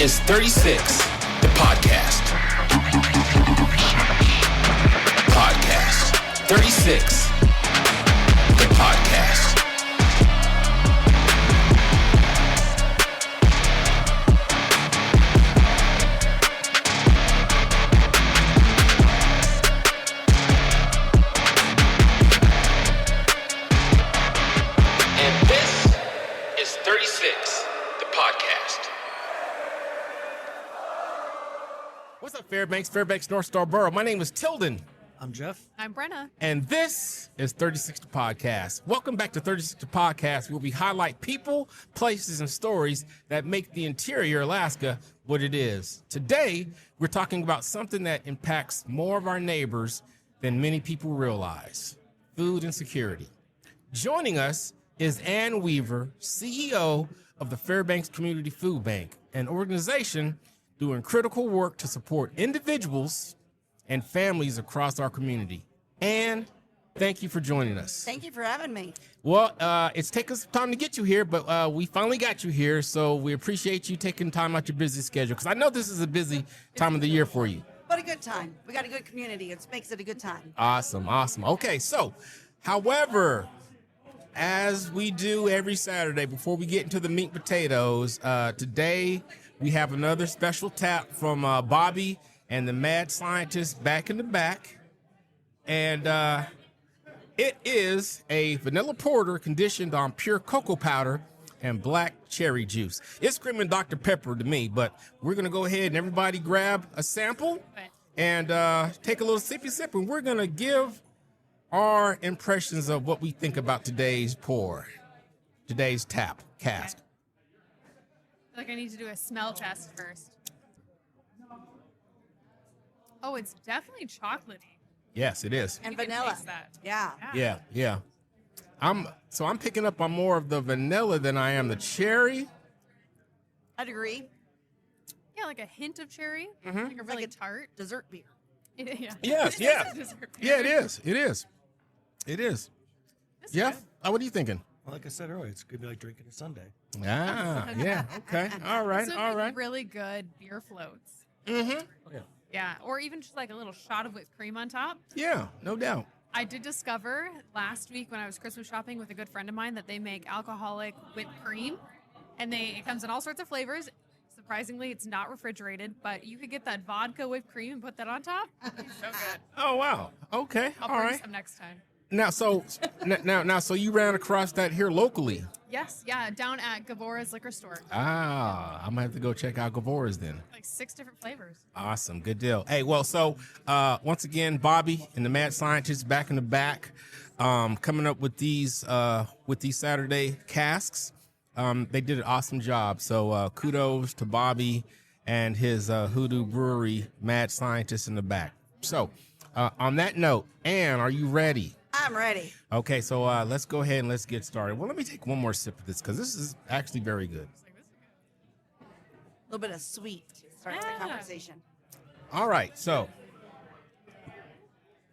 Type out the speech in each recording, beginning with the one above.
is 36, the podcast. Podcast. 36, the podcast. And this is 36, the podcast. What's up, Fairbanks, North Star Borough? My name is Tilden, I'm Jeff. I'm Brenna. and this is 36 the Podcast. Welcome back to 36 the Podcast, where we highlight people, places, and stories that make the interior Alaska what it is. Today, we're talking about something that impacts more of our neighbors than many people realize: food insecurity. Joining us is Ann Weaver, CEO of the Fairbanks Community Food Bank, an organization doing critical work to support individuals and families across our community. Ann, thank you for joining us. Thank you for having me. Well, it's taken some time to get you here, but we finally got you here, so we appreciate you taking time out your busy schedule, because I know this is a busy time of the year for you. What a good time. We got a good community. It makes it a good time. Awesome. Okay, so, however, as we do every Saturday, before we get into the meat and potatoes, today we have another special tap from Bobby and the mad scientist back in the back. And it is a vanilla porter conditioned on pure cocoa powder and black cherry juice. It's screaming Dr. Pepper to me, but we're going to go ahead and everybody grab a sample and take a little sippy sip, and we're going to give our impressions of what we think about today's pour, today's tap cask. I feel like I need to do a smell test first. Oh, it's definitely chocolatey. Yes, it is. And You can vanilla. taste that. Yeah. Yeah. I'm picking up on more of the vanilla than I am the cherry. I'd agree. Yeah, like a hint of cherry. Like a really Like a tart. Dessert beer. Yeah. Yes, yeah. Dessert Yeah, beer. it is. It's Jeff, good. what are you thinking? Well, like I said earlier, it's gonna be like drinking a sundae. Ah, yeah, okay. All right, So all right. really good beer floats. Mm-hmm. Oh yeah. Yeah, or even just like a little shot of whipped cream on top. Yeah, no doubt. I did discover last week when I was Christmas shopping with a good friend of mine that they make alcoholic whipped cream, and it comes in all sorts of flavors. Surprisingly, it's not refrigerated, but you could get that vodka whipped cream and put that on top. So good. Oh, wow. Okay, I'll all bring right. some next time. Now, so you ran across that here locally. Yes, yeah, down at Gabora's liquor store. Ah, I'm gonna have to go check out Gavora's then. Like 6 different flavors. Awesome, good deal. Hey, well, so once again, Bobby and the mad scientist back in the back, coming up with these Saturday casks. They did an awesome job. So kudos to Bobby and his Hoodoo Brewery mad scientist in the back. So on that note, Ann, are you ready? I'm ready. Okay, so let's go ahead and let's get started. Well, let me take one more sip of this, because this is actually very good. A little bit of sweet to start the Yeah. conversation. All right, so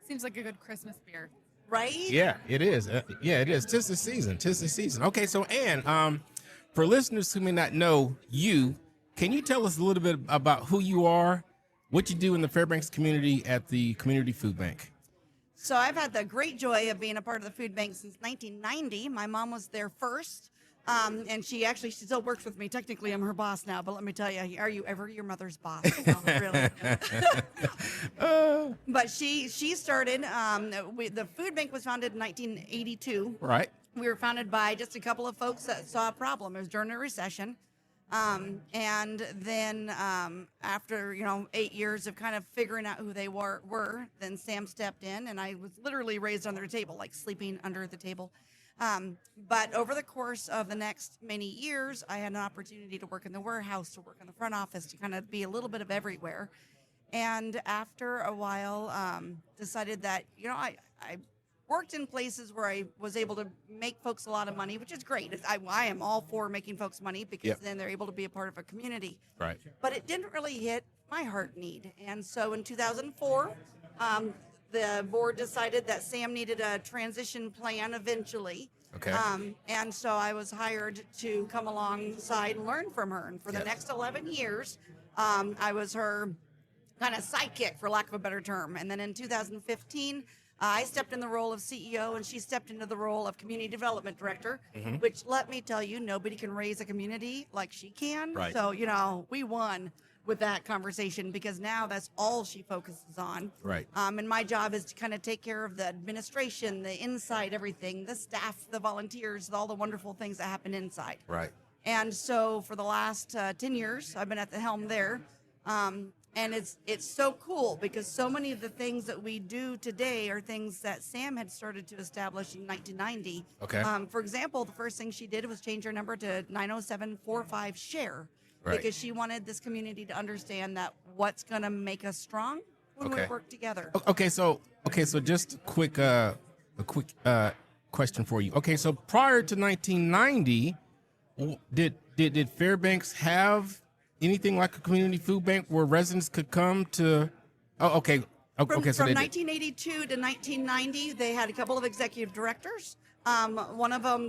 Seems like a good Christmas beer. Right? yeah, it is. Yeah, it is. 'Tis the season. Okay, so Ann, for listeners who may not know you, can you tell us a little bit about who you are, what you do in the Fairbanks community at the Community Food Bank? So I've had the great joy of being a part of the food bank since 1990. My mom was there first. And she still works with me. Technically, I'm her boss now, but let me tell you, are you ever your mother's boss? No, really. But she started, the food bank was founded in 1982. Right. We were founded by just a couple of folks that saw a problem. It was during a recession. And then after, 8 years of kind of figuring out who they were, then Sam stepped in, and I was literally raised under the table, like sleeping under the table. But over the course of the next many years, I had an opportunity to work in the warehouse, to work in the front office, to kind of be a little bit of everywhere. And after a while, decided that, I worked in places where I was able to make folks a lot of money, which is great. I am all for making folks money, because then they're able to be a part of a community. Right. But it didn't really hit my heart need. And so in 2004, the board decided that Sam needed a transition plan eventually. Okay. And so I was hired to come alongside and learn from her. And for the Yes. next 11 years, I was her kind of sidekick, for lack of a better term. And then in 2015, I stepped in the role of CEO, and she stepped into the role of community development director, which, let me tell you, nobody can raise a community like she can. Right. So, you know, we won with that conversation because now that's all she focuses on. Right. And my job is to kind of take care of the administration, the inside, everything, the staff, the volunteers, all the wonderful things that happen inside. Right. And so for the last 10 years, I've been at the helm there. And it's so cool because so many of the things that we do today are things that Sam had started to establish in 1990. Okay. For example, the first thing she did was change her number to 90745 SHARE Right. because she wanted this community to understand that what's going to make us strong when we Okay. work together. Okay, so just a quick question for you. Okay, so prior to 1990, did Fairbanks have anything like a community food bank where residents could come to? Oh, okay. From, Okay, so from they did. 1982 to 1990, they had a couple of executive directors. One of them,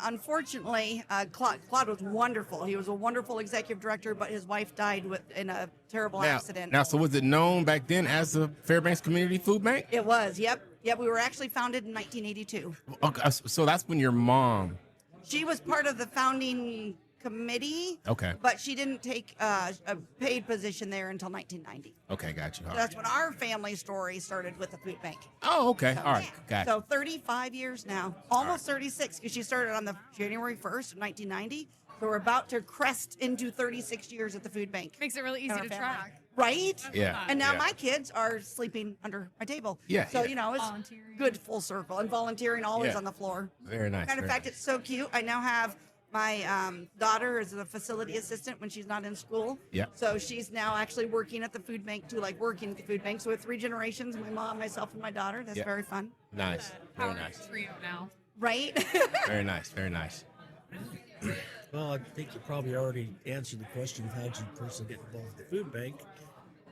unfortunately, Claude was wonderful. He was a wonderful executive director, but his wife died in a terrible accident. Now, so was it known back then as the Fairbanks Community Food Bank? It was, yep. We were actually founded in 1982. Okay, so that's when your mom. She was part of the founding committee. Okay. But she didn't take a paid position there until 1990. Okay, got you. All So right. that's when our family story started with the food bank. Oh, okay. So, All right, yeah. got So you. 35 years now, almost 36, because she started on the January 1st of 1990. So we're about to crest into 36 years at the food bank. Makes it really easy Our to family. track. Right? Yeah. And now yeah. my kids are sleeping under my table. Yeah, So, yeah. you know, it's Volunteering. good full circle. And volunteering always Yeah. on the floor. Very nice. Matter of very fact, nice. it's so cute. I now have my daughter is a facility assistant when she's not in school. Yeah. So she's now actually working at the food bank too, like working at the food bank. So with 3 generations, my mom, myself, and my daughter. That's Yeah. very fun. Nice. Very Power nice. trio now. Right? Very nice. Very nice. Well, I think you probably already answered the question of how did you personally get involved with the food bank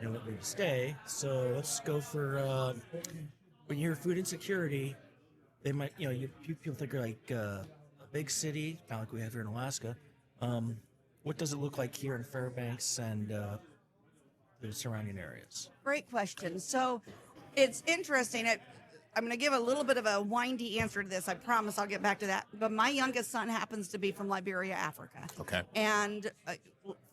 and what made you stay. So let's go for when you hear food insecurity, they might, people think of like a big city, kind of like we have here in Alaska. What does it look like here in Fairbanks and the surrounding areas? Great question. So it's interesting. I'm going to give a little bit of a windy answer to this. I promise I'll get back to that. But my youngest son happens to be from Liberia, Africa. Okay. And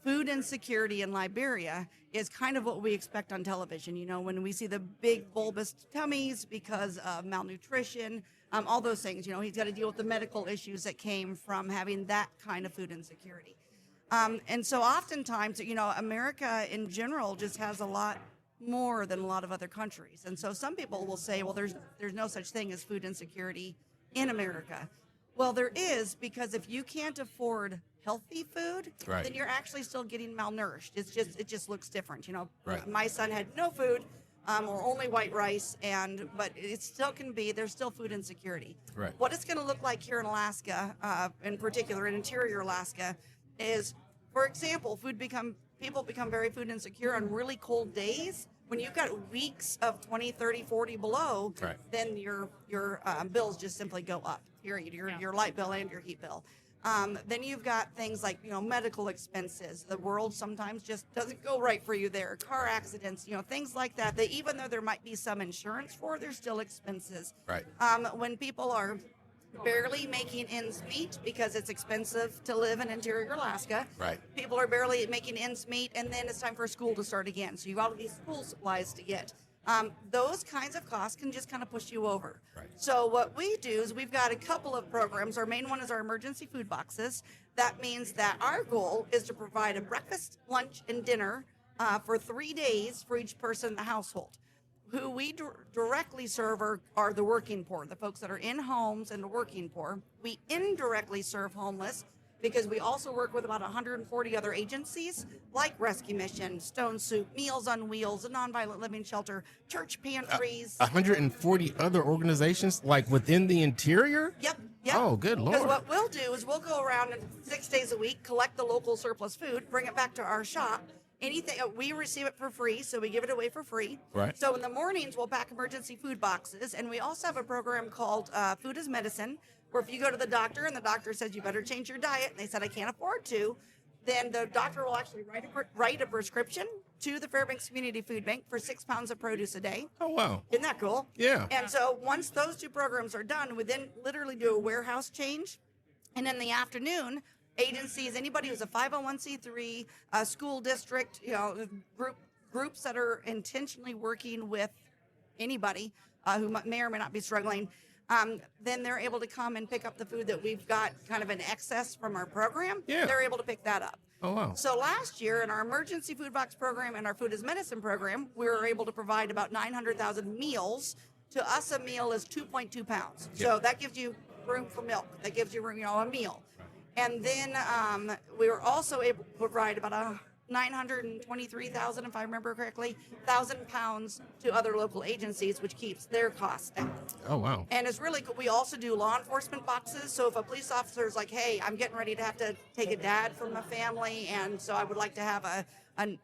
food insecurity in Liberia is kind of what we expect on television. You know, when we see the big bulbous tummies because of malnutrition, all those things. You know, he's got to deal with the medical issues that came from having that kind of food insecurity. And so oftentimes, you know, America in general just has a lot more than a lot of other countries. And so some people will say, well, there's no such thing as food insecurity in America. Well, there is, because if you can't afford healthy food, Right. then you're actually still getting malnourished. It just looks different. You know, Right. my son had no food or only white rice, but it still can be, there's still food insecurity. Right. What it's going to look like here in Alaska, in particular in interior Alaska, is, for example, people become very food insecure on really cold days. When you've got weeks of 20, 30, 40 below, Right. then your bills just simply go up. Your light bill and your heat bill. Then you've got things like, you know, medical expenses. The world sometimes just doesn't go right for you there. Car accidents, you know, things like that. That even though there might be some insurance for, there's still expenses. Right. When people are barely making ends meet because it's expensive to live in interior Alaska. Right. People are barely making ends meet, and then it's time for school to start again. So you've got all these school supplies to get. Those kinds of costs can just kind of push you over. Right. So what we do is we've got a couple of programs. Our main one is our emergency food boxes. That means that our goal is to provide a breakfast, lunch, and dinner for 3 days for each person in the household. Who we directly serve are the working poor, the folks that are in homes and the working poor. We indirectly serve homeless because we also work with about 140 other agencies like Rescue Mission, Stone Soup, Meals on Wheels, a Nonviolent Living Shelter, church pantries. 140 other organizations, like within the interior? Yep. Oh, good Because Lord. what we'll do is we'll go around 6 days a week, collect the local surplus food, bring it back to our shop. Anything we receive it for free, so we give it away for free. Right. So in the mornings we'll pack emergency food boxes, and we also have a program called Food is Medicine, Where if you go to the doctor and the doctor says you better change your diet, and they said I can't afford to, then the doctor will actually write a prescription to the Fairbanks Community Food Bank for 6 pounds of produce a day. Oh, wow. Isn't that cool? Yeah. And so once those two programs are done, we then literally do a warehouse change. And in the afternoon, agencies, anybody who's a 501c3, a school district, groups that are intentionally working with anybody who may or may not be struggling, then they're able to come and pick up the food that we've got kind of in excess from our program. Yeah. They're able to pick that up. Oh, wow. So last year in our emergency food box program and our food as medicine program, we were able to provide about 900,000 meals. To us, a meal is 2.2 pounds. So that gives you room for milk. That gives you room, a meal. And then we were also able to provide about 923,000, if I remember correctly, 1,000 pounds to other local agencies, which keeps their costs down. Oh, wow. And it's really cool. We also do law enforcement boxes. So if a police officer is like, hey, I'm getting ready to have to take a dad from a family, and so I would like to have a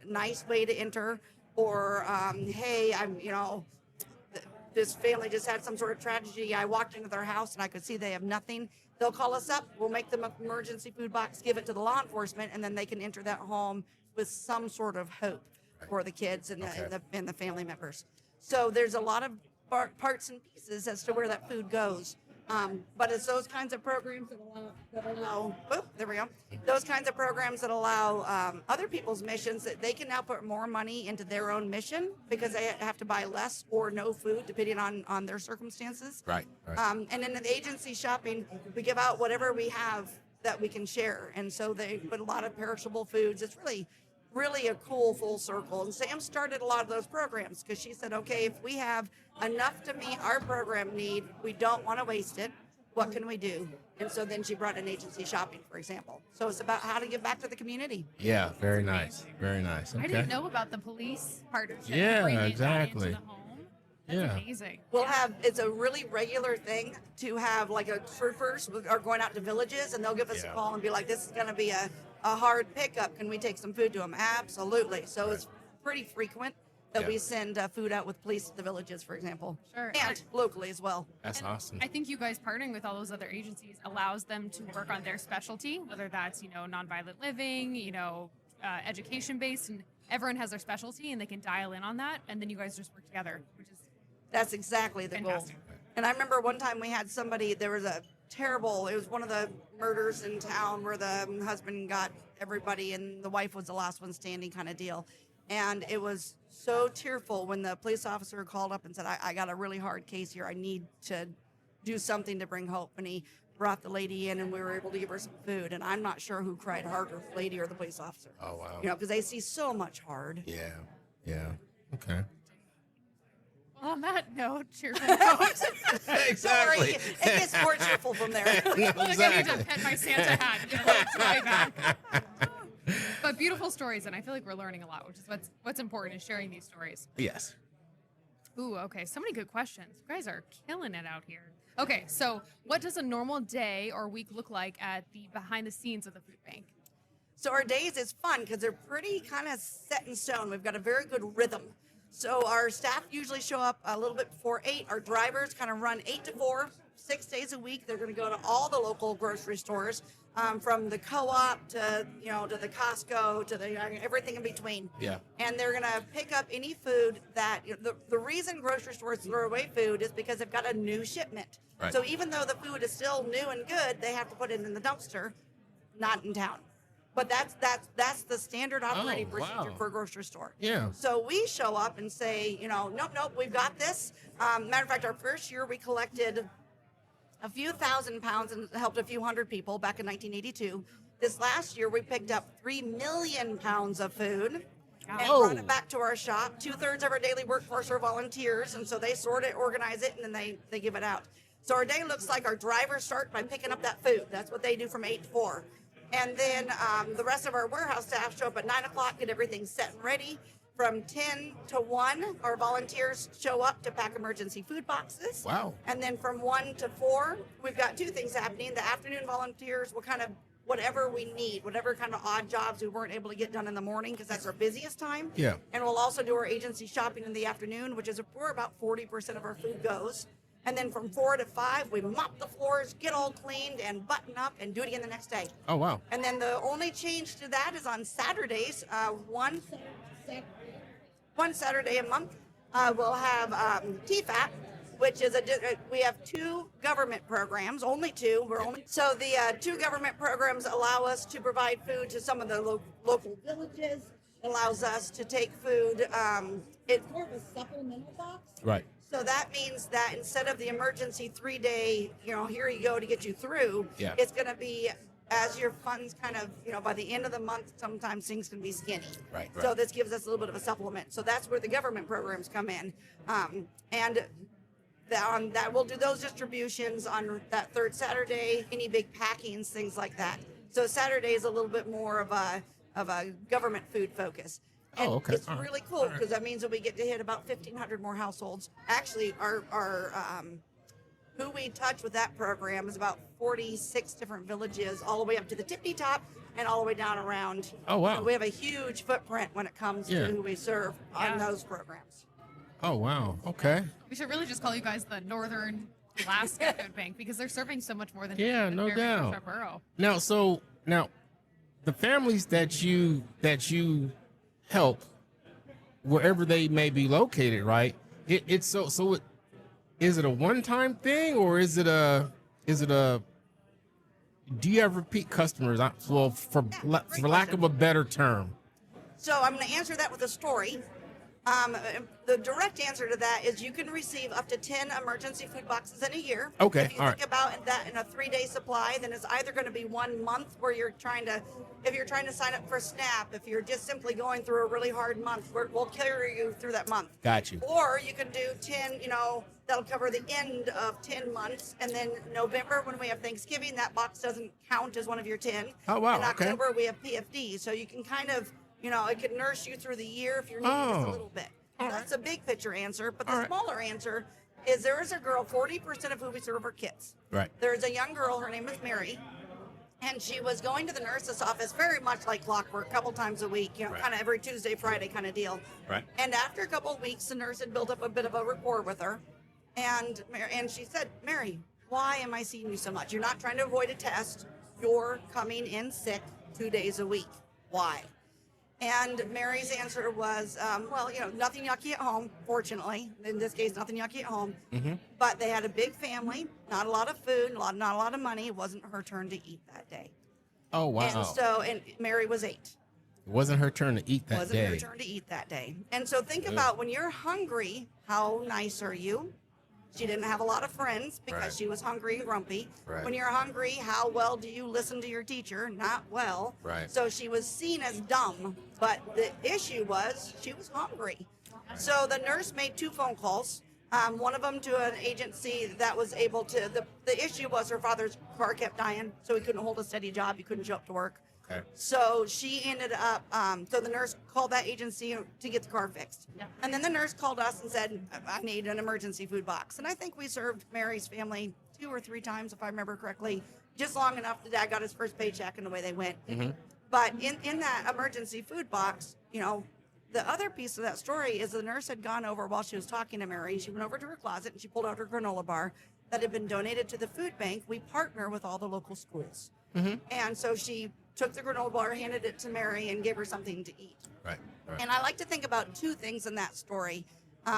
nice way to enter, or hey, this family just had some sort of tragedy. I walked into their house and I could see they have nothing. They'll call us up. We'll make them an emergency food box, give it to the law enforcement, and then they can enter that home with some sort of hope for the kids and the family members. So there's a lot of parts and pieces as to where that food goes. But it's those kinds of programs that allow those kinds of programs that allow other people's missions that they can now put more money into their own mission because they have to buy less or no food depending on their circumstances. Right. And in the agency shopping, we give out whatever we have that we can share. And so they put a lot of perishable foods. It's really a cool full circle. And Sam started a lot of those programs because she said, okay, if we have enough to meet our program need, we don't want to waste it. What can we do? And so then she brought in agency shopping, for example. So it's about how to give back to the community. Yeah, very nice. Very nice. Okay. I didn't know about the police partnership. Yeah, bringing that exactly. into the home. That's amazing. It's a really regular thing to have like a troopers are going out to villages and they'll give us a call and be like, this is going to be a hard pickup. Can we take some food to them? Absolutely. So it's pretty frequent that we send food out with police to the villages, for example. Sure. And locally as well. That's awesome. I think you guys partnering with all those other agencies allows them to work on their specialty, whether that's, nonviolent living, education based, and everyone has their specialty and they can dial in on that. And then you guys just work together, which is That's exactly the fantastic. goal. And I remember one time we had somebody, it was one of the murders in town where the husband got everybody and the wife was the last one standing kind of deal. And it was so tearful when the police officer called up and said, I got a really hard case here. I need to do something to bring hope. And he brought the lady in and we were able to give her some food. And I'm not sure who cried harder, the lady or the police officer. Oh, wow. Because they see so much hard. Yeah. Okay. Well, on that note, cheerful note. Exactly. Sorry, it gets more cheerful from there. I need to pet my Santa hat. Get a little try back. But beautiful stories, and I feel like we're learning a lot, which is what's important is sharing these stories. Yes. Ooh, okay. So many good questions. You guys are killing it out here. Okay, so what does a normal day or week look like at the behind the scenes of the food bank? So our days is fun because they're pretty kind of set in stone. We've got a very good rhythm. So our staff usually show up a little bit before 8. Our drivers kind of run 8 to 4, 6 days a week. They're going to go to all the local grocery stores, from the co-op to the Costco to everything in between. Yeah. And they're going to pick up any food that the reason grocery stores throw away food is because they've got a new shipment. Right. So even though the food is still new and good, they have to put it in the dumpster, not in town. But that's the standard operating procedure for a grocery store. Yeah. So we show up and say, nope, we've got this. Matter of fact, our first year we collected a few thousand pounds and helped a few hundred people back in 1982. This last year we picked up 3 million pounds of food and brought it back to our shop. 2/3 of our daily workforce are volunteers, and so they sort it, organize it, and then they give it out. So our day looks like our drivers start by picking up that food. That's what they do from 8 to 4. And then the rest of our warehouse staff show up at 9 o'clock, get everything set and ready. From 10 to 1, our volunteers show up to pack emergency food boxes. Wow. And then from 1 to 4, we've got 2 things happening. The afternoon volunteers will kind of whatever we need, whatever kind of odd jobs we weren't able to get done in the morning because that's our busiest time. Yeah. And we'll also do our agency shopping in the afternoon, which is where about 40% of our food goes. And then from 4 to 5, we mop the floors, get all cleaned, and button up, and do it again the next day. Oh, wow. And then the only change to that is on Saturdays. One Saturday a month, we'll have TFAT, which is we have 2 government programs, only 2. So the 2 government programs allow us to provide food to some of the local villages. Allows us to take food. It's more of a supplemental box. Right. So that means that instead of the emergency 3-day, here you go to get you through, Yeah. it's going to be as your funds kind of, by the end of the month, sometimes things can be skinny. Right. So this gives us a little bit of a supplement. So that's where the government programs come in. And on that, we'll do those distributions on that 3rd Saturday, any big packings, things like that. So Saturday is a little bit more of a government food focus. And Oh, okay. it's really cool because that means that we get to hit about 1,500 more households. Actually, our who we touch with that program is about 46 different villages, all the way up to the tippy top and all the way down around. Oh, wow. So we have a huge footprint when it comes to who we serve on those programs. Oh, wow. Okay. We should really just call you guys the Northern Alaska Food Bank because they're serving so much more than Yeah, the no Fairbanks doubt. or Borough. Now, the families that you help, wherever they may be located, right? Is it a one-time thing, or is it a do you have repeat customers? Well, for lack of a better term. So I'm going to answer that with a story. The direct answer to that is you can receive up to 10 emergency food boxes in a year. Okay, If you all think about that in a 3-day supply, then it's either going to be 1 month where if you're trying to sign up for SNAP, if you're just simply going through a really hard month, we'll carry you through that month. Got you. Or you can do 10, that'll cover the end of 10 months. And then November, when we have Thanksgiving, that box doesn't count as one of your 10. Oh, wow, In okay. October, we have PFD. So you can kind of, it can nurse you through the year if you're needing just a little bit. That's a big picture answer. But the smaller answer is there is a girl, 40% of who we serve are kids. Right. There's a young girl, her name is Mary. And she was going to the nurse's office very much like clockwork, a couple times a week, kind of every Tuesday, Friday kind of deal. Right. And after a couple of weeks, the nurse had built up a bit of a rapport with her. And she said, Mary, why am I seeing you so much? You're not trying to avoid a test. You're coming in sick 2 days a week. Why? And Mary's answer was, nothing yucky at home, fortunately. In this case, nothing yucky at home. Mm-hmm. But they had a big family, not a lot of food, not a lot of money. It wasn't her turn to eat that day. Oh, wow. And Mary was 8. It wasn't her turn to eat that Wasn't day. her turn to eat that day. And so think about when you're hungry, how nice are you? She didn't have a lot of friends because she was hungry and grumpy. Right. When you're hungry, how well do you listen to your teacher? Not well. Right. So she was seen as dumb, but the issue was she was hungry. So the nurse made 2 phone calls. One of them to an agency that was able to, the issue was her father's car kept dying, so he couldn't hold a steady job. He couldn't show up to work. Okay. So she ended up, so the nurse called that agency to get the car fixed. Yeah. And then the nurse called us and said, I need an emergency food box. And I think we served Mary's family 2 or 3 times, if I remember correctly, just long enough that Dad got his first paycheck and away they went. Mm-hmm. But in that emergency food box, the other piece of that story is the nurse had gone over while she was talking to Mary. She went over to her closet and she pulled out her granola bar that had been donated to the food bank. We partner with all the local schools. Mm-hmm. And so she took the granola bar, handed it to Mary, and gave her something to eat. Right. And I like to think about 2 things in that story.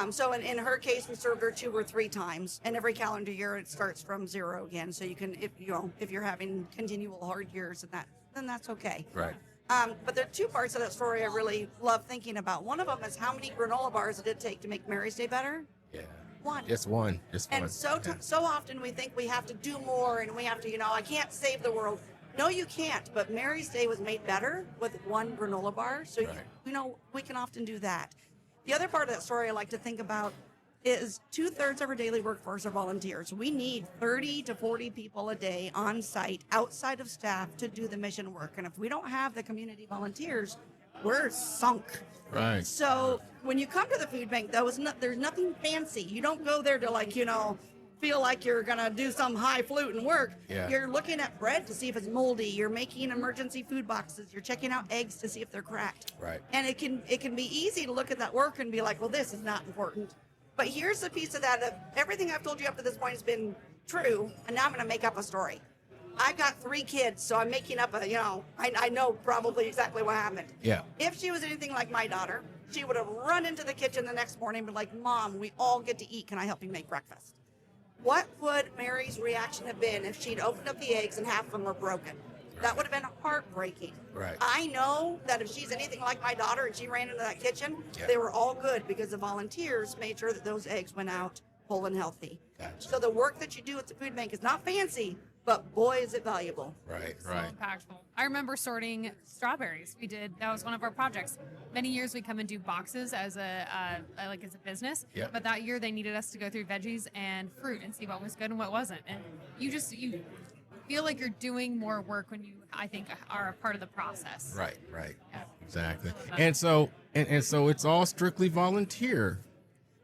So in her case, we served her 2 or 3 times, and every calendar year it starts from 0 again. So you can, if you're having continual hard years, then that's okay. Right. But there are 2 parts of that story I really love thinking about. One of them is how many granola bars did it take to make Mary's day better? Yeah. 1. Just one. And so often we think we have to do more, and we have to, I can't save the world. No, you can't. But Mary's day was made better with 1 granola bar. So, we can often do that. The other part of that story I like to think about is 2/3 of our daily workforce are volunteers. We need 30 to 40 people a day on site outside of staff to do the mission work. And if we don't have the community volunteers, we're sunk. Right. So when you come to the food bank, though, there's nothing fancy. You don't go there to feel like you're going to do some highfalutin work. Yeah. You're looking at bread to see if it's moldy. You're making emergency food boxes. You're checking out eggs to see if they're cracked. Right. And it can be easy to look at that work and be like, well, this is not important. But here's the piece of that. Everything I've told you up to this point has been true, and now I'm going to make up a story. I've got 3 kids, so I'm making up I know probably exactly what happened. Yeah. If she was anything like my daughter, she would have run into the kitchen the next morning and been like, Mom, we all get to eat. Can I help you make breakfast? What would Mary's reaction have been if she'd opened up the eggs and half of them were broken? That would have been heartbreaking. Right. I know that if she's anything like my daughter and she ran into that kitchen, Yeah. they were all good because the volunteers made sure that those eggs went out whole and healthy. Gotcha. So the work that you do at the food bank is not fancy, but boy, is it valuable. Right, So impactful. I remember sorting strawberries. That was one of our projects. Many years we come and do boxes as a business. Yeah. But that year they needed us to go through veggies and fruit and see what was good and what wasn't. And you feel like you're doing more work when you, I think, are a part of the process. Right. Yeah. Exactly. And so it's all strictly volunteer.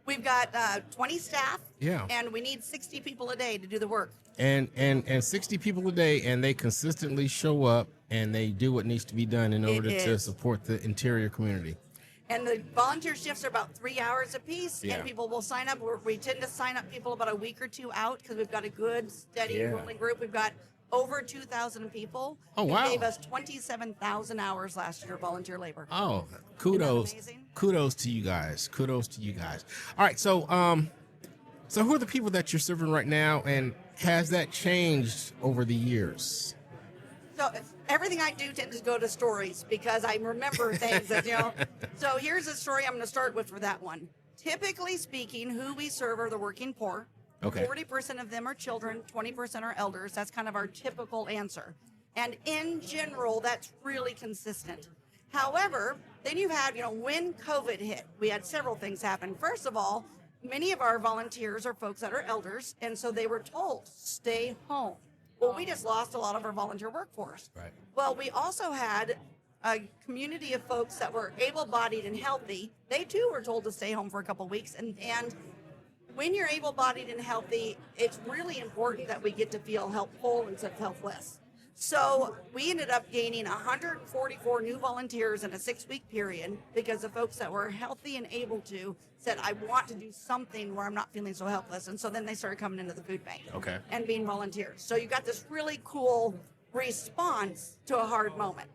We've got 20 staff, Yeah. and we need 60 people a day to do the work. And 60 people a day, and they consistently show up and they do what needs to be done in order to is. support the interior community. And the volunteer shifts are about 3 hours apiece, Yeah. and people will sign up. We tend to sign up people about a week or 2 out because we've got a good, steady Yeah. rolling group. We've got over 2,000 people. Oh, who wow. gave us 27,000 hours last year volunteer labor. Oh, kudos. amazing? Kudos to you guys. All right, so who are the people that you're serving right now, and has that changed over the years? So everything I do tends to go to stories because I remember things that. So here's a story I'm going to start with for that one. Typically speaking, who we serve are the working poor. Okay. 40% of them are children, 20% are elders. That's kind of our typical answer. And in general, that's really consistent. However, then you have, when COVID hit, we had several things happen. First of all, many of our volunteers are folks that are elders, and so they were told, stay home. Well, we just lost a lot of our volunteer workforce. Right. Well, we also had a community of folks that were able-bodied and healthy. They too were told to stay home for a couple of weeks, and when you're able-bodied and healthy, it's really important that we get to feel helpful instead of helpless. So we ended up gaining 144 new volunteers in a 6-week period because the folks that were healthy and able to said, I want to do something where I'm not feeling so helpless. And so then they started coming into the food bank Okay. and being volunteers. So you got this really cool response to a hard moment.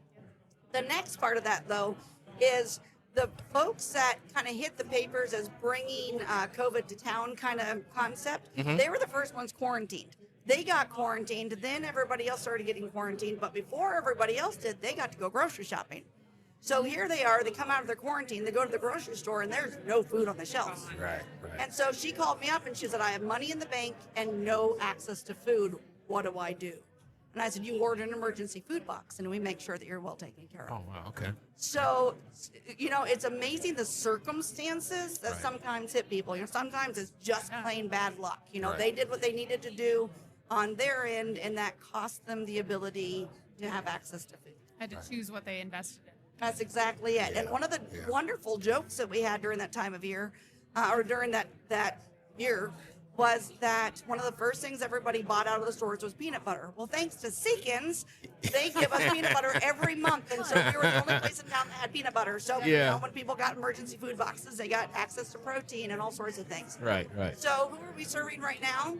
The next part of that, though, is the folks that kind of hit the papers as bringing COVID to town kind of concept, they were the first ones quarantined. They got quarantined, then everybody else started getting quarantined, but before everybody else did, they got to go grocery shopping. So here they are, they come out of their quarantine, they go to the grocery store, and there's no food on the shelves. Right. And so she called me up and she said, I have money in the bank and no access to food. What do I do? And I said, you order an emergency food box and we make sure that you're well taken care of. Oh, wow. Okay. So, it's amazing the circumstances that Right. sometimes hit people. Sometimes it's just plain bad luck. Right. They did what they needed to do on their end, and that cost them the ability to have access to food. Had to choose what they invested in. That's exactly it. And one of the wonderful jokes that we had during that time of year, or during that year, was that one of the first things everybody bought out of the stores was peanut butter. Well, thanks to Seekins, they give us peanut butter every month, and so we were the only place in town that had peanut butter. So when people got emergency food boxes, they got access to protein and all sorts of things. Right. So who are we serving right now?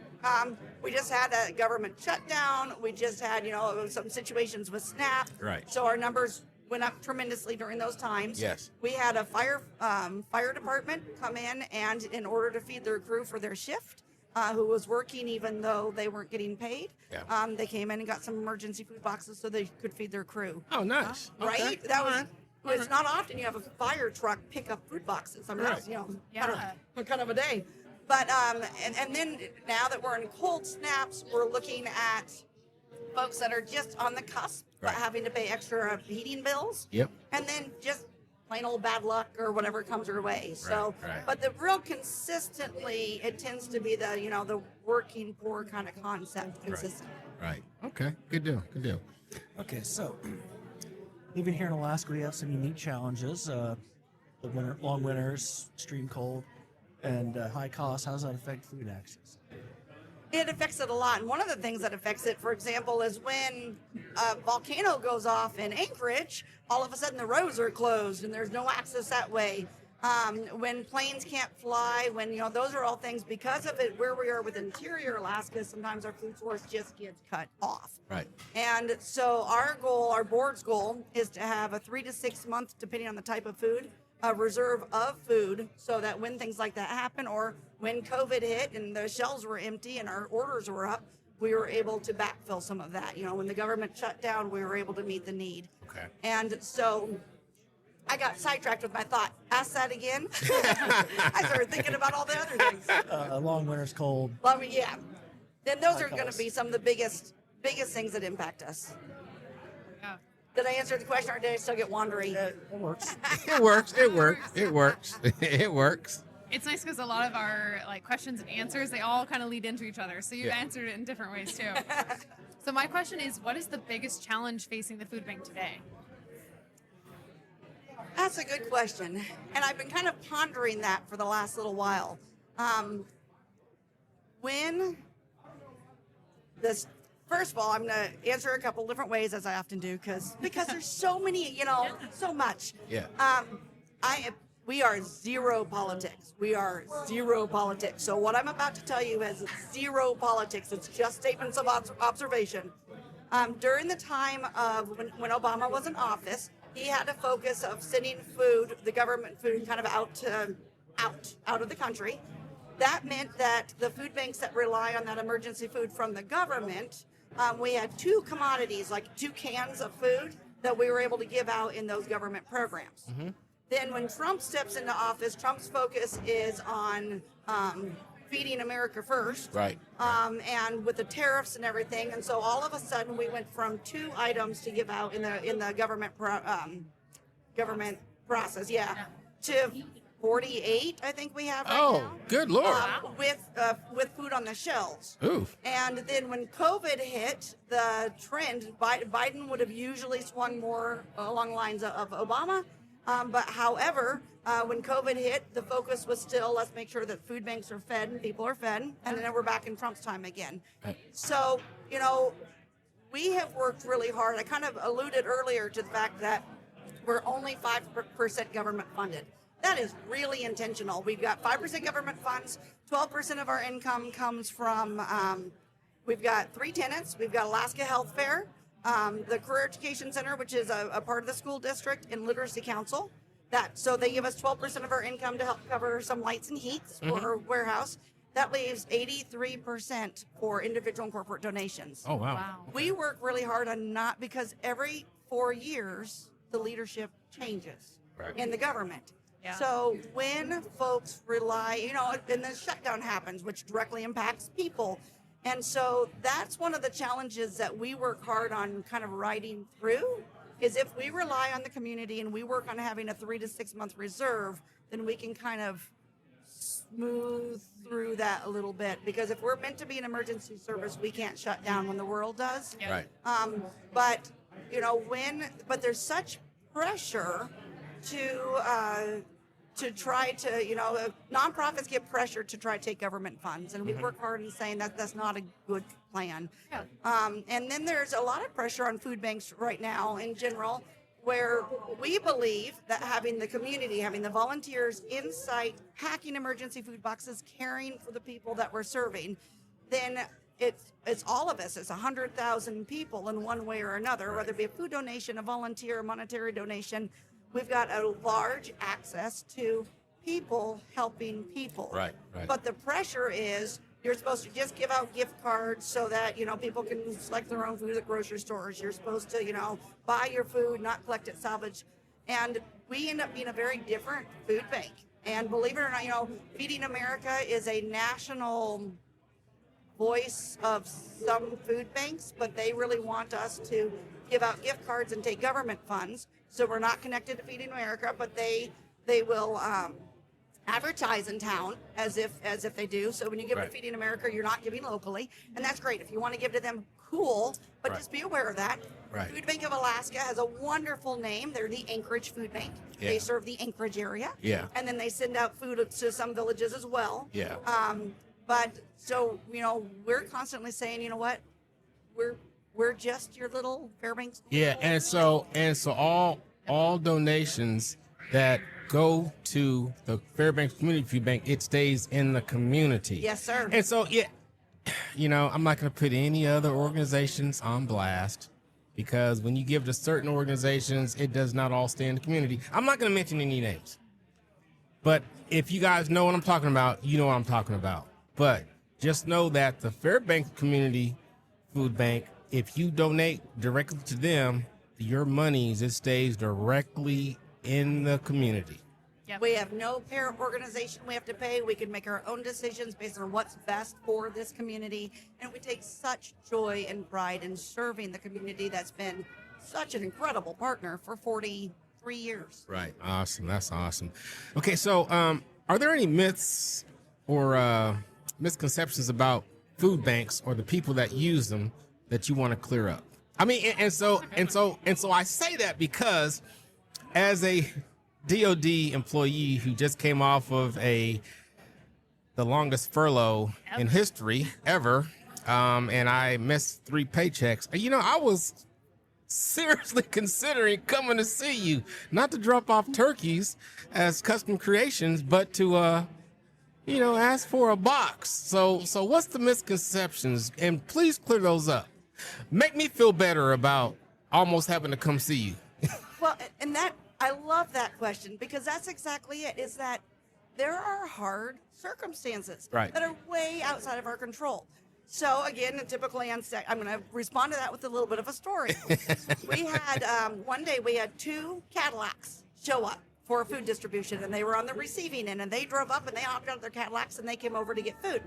We just had a government shutdown. We just had, some situations with SNAP. Right. So our numbers went up tremendously during those times. Yes. We had a fire department come in in order to feed their crew for their shift, who was working even though they weren't getting paid. Yeah. They came in and got some emergency food boxes so they could feed their crew. Oh, nice. Right? Okay. That All was. right. It's not often you have a fire truck pick up food boxes. I mean, Right. that's, kind of a day. But and then now that we're in cold snaps, we're looking at folks that are just on the cusp, but Right. having to pay extra heating bills. Yep. And then just plain old bad luck or whatever comes your way. So, right. but the real consistently, it tends to be the working poor kind of concept consistent. Right. Okay. Good deal. Okay, so living here in Alaska, we have some unique challenges. The long winters, extreme cold, and high costs. How does that affect food access? It affects it a lot. And one of the things that affects it, for example, is when a volcano goes off in Anchorage, all of a sudden the roads are closed and there's no access that way. when planes can't fly, when, those are all things because of it, where we are with Interior Alaska, sometimes our food source just gets cut off. Right. And so our board's goal is to have a 3 to 6 month, depending on the type of food, a reserve of food so that when things like that happen or when COVID hit and the shelves were empty and our orders were up, we were able to backfill some of that. When the government shut down, we were able to meet the need. Okay. And so I got sidetracked with my thought. Ask that again. I started thinking about all the other things. A long winter's cold. Well, yeah. Then those are Like going us. to be some of the biggest things that impact us. Yeah. Did I answer the question or did I still get wandery? It works. It works. It works. It works. It works. It's nice because a lot of our questions and answers, they all kind of lead into each other. So you Yeah. answered it in different ways too. So my question is, what is the biggest challenge facing the food bank today? That's a good question. And I've been kind of pondering that for the last little while. First of all, I'm going to answer a couple different ways as I often do because there's so many, so much. Yeah. We are zero politics. We are zero politics. So what I'm about to tell you is zero politics. It's just statements of observation. During the time of when Obama was in office, he had a focus of sending food, the government food, kind of out of the country. That meant that the food banks that rely on that emergency food from the government, we had 2 commodities, like 2 cans of food that we were able to give out in those government programs. Mm-hmm. Then when Trump steps into office, Trump's focus is on feeding America first. Right. And with the tariffs and everything. And so all of a sudden we went from 2 items to give out in the government process, to 48, I think we have right now. Good Lord. With food on the shelves. Oof. And then when COVID hit, the trend, Biden would have usually swung more along the lines of Obama. But however, when COVID hit, the focus was still, let's make sure that food banks are fed and people are fed. And then we're back in Trump's time again. Right. So, we have worked really hard. I kind of alluded earlier to the fact that we're only 5% government funded. That is really intentional. We've got 5% government funds. 12% of our income comes from, we've got 3 tenants. We've got Alaska Health Fair, the Career Education Center, which is a part of the school district, and Literacy Council. So they give us 12% of our income to help cover some lights and heats for our warehouse. That leaves 83% for individual and corporate donations. Oh, wow. Wow. We work really hard on because every 4 years, the leadership changes Right. in the government. Yeah. So when folks rely, and the shutdown happens, which directly impacts people. And so that's one of the challenges that we work hard on kind of riding through is if we rely on the community and we work on having a 3 to 6 month reserve, then we can kind of smooth through that a little bit. Because if we're meant to be an emergency service, we can't shut down when the world does. Yeah. Right. But there's such pressure to try to, nonprofits get pressure to try to take government funds, and we work hard in saying that that's not a good plan. Yeah. And then there's a lot of pressure on food banks right now in general, where we believe that having the community, having the volunteers in site, packing emergency food boxes, caring for the people that we're serving, then it's all of us. It's 100,000 people in one way or another, whether it be a food donation, a volunteer, a monetary donation. We've got a large access to people helping people. Right. But the pressure is you're supposed to just give out gift cards so that, people can select their own food at grocery stores. You're supposed to, buy your food, not collect it salvage. And we end up being a very different food bank. And believe it or not, Feeding America is a national voice of some food banks, but they really want us to give out gift cards and take government funds. So we're not connected to Feeding America, but they will advertise in town as if they do. So when you give Right. to Feeding America, you're not giving locally, and that's great. If you want to give to them, cool, but Right. just be aware of that. Right. Food Bank of Alaska has a wonderful name. They're the Anchorage Food Bank. Yeah. They serve the Anchorage area. Yeah. And then they send out food to some villages as well. Yeah. But so, we're constantly saying, you know what, we're just your little Fairbanks. Yeah, and so all donations that go to the Fairbanks Community Food Bank, it stays in the community. Yes, sir. And so, yeah, I'm not going to put any other organizations on blast because when you give to certain organizations, it does not all stay in the community. I'm not going to mention any names. But if you guys know what I'm talking about, you know what I'm talking about. But just know that the Fairbanks Community Food Bank, if you donate directly to them, your monies, it stays directly in the community. Yep. We have no parent organization we have to pay. We can make our own decisions based on what's best for this community. And we take such joy and pride in serving the community that's been such an incredible partner for 43 years. Right. Awesome. That's awesome. Okay, so are there any myths or misconceptions about food banks or the people that use them that you want to clear up? I mean, and so I say that because as a DOD employee who just came off of the longest furlough in history ever, and I missed 3 paychecks. I was seriously considering coming to see you, not to drop off turkeys as custom creations, but to ask for a box. So what's the misconceptions? And please clear those up. Make me feel better about almost having to come see you. Well, and I love that question because that's exactly it, is that there are hard circumstances Right. that are way outside of our control. So again, typically I'm going to respond to that with a little bit of a story. We had, one day we had 2 Cadillacs show up for food distribution, and they were on the receiving end, and they drove up and they hopped out of their Cadillacs and they came over to get food.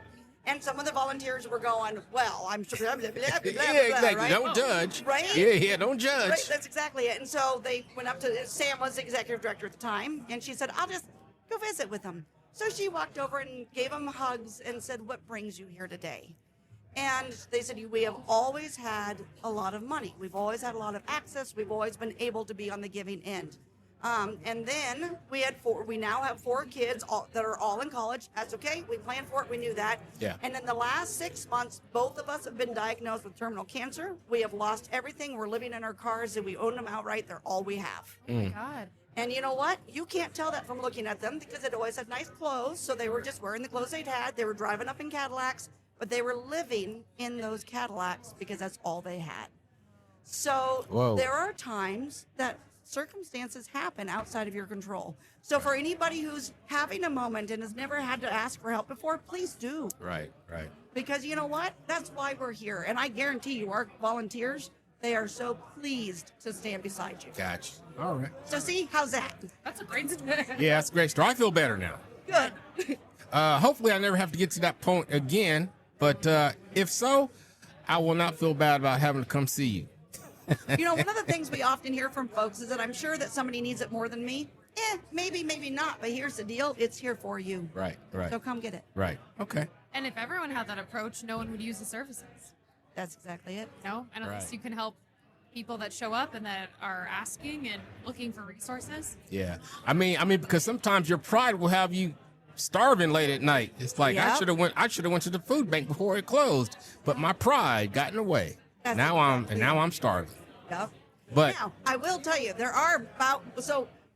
And some of the volunteers were going, well, I'm sure, blah, blah, blah, blah, Yeah, blah, exactly. right? Don't judge. Right? Yeah, don't judge. Right, that's exactly it. And so they went up to, Sam was the executive director at the time, and she said, I'll just go visit with them. So she walked over and gave them hugs and said, what brings you here today? And they said, we have always had a lot of money. We've always had a lot of access. We've always been able to be on the giving end. And then we now have 4 kids that are all in college. That's okay. We planned for it. We knew that. Yeah. And in the last 6 months, both of us have been diagnosed with terminal cancer. We have lost everything. We're living in our cars and we own them outright. They're all we have. Oh my God. And you know what? You can't tell that from looking at them because it always had nice clothes. So they were just wearing the clothes they'd had. They were driving up in Cadillacs, but they were living in those Cadillacs because that's all they had. So Whoa. there are times that circumstances happen outside of your control. So for anybody who's having a moment and has never had to ask for help before, please do. Right. Because you know what? That's why we're here. And I guarantee you, our volunteers, they are so pleased to stand beside you. Gotcha. All right. So see, how's that? That's a great Yeah, that's a great story. I feel better now. Good. Hopefully I never have to get to that point again. But if so, I will not feel bad about having to come see you. You know, one of the things we often hear from folks is that I'm sure that somebody needs it more than me. Maybe not. But here's the deal. It's here for you. Right. So come get it. Right. Okay. And if everyone had that approach, no one would use the services. That's exactly it. No? And at least Right. you can help people that show up and that are asking and looking for resources. Yeah. I mean, because sometimes your pride will have you starving late at night. It's like I Yep. should have went to the food bank before it closed, but my pride got in the way. That's Now exactly I'm starving. Yep. But Now, I will tell you, there are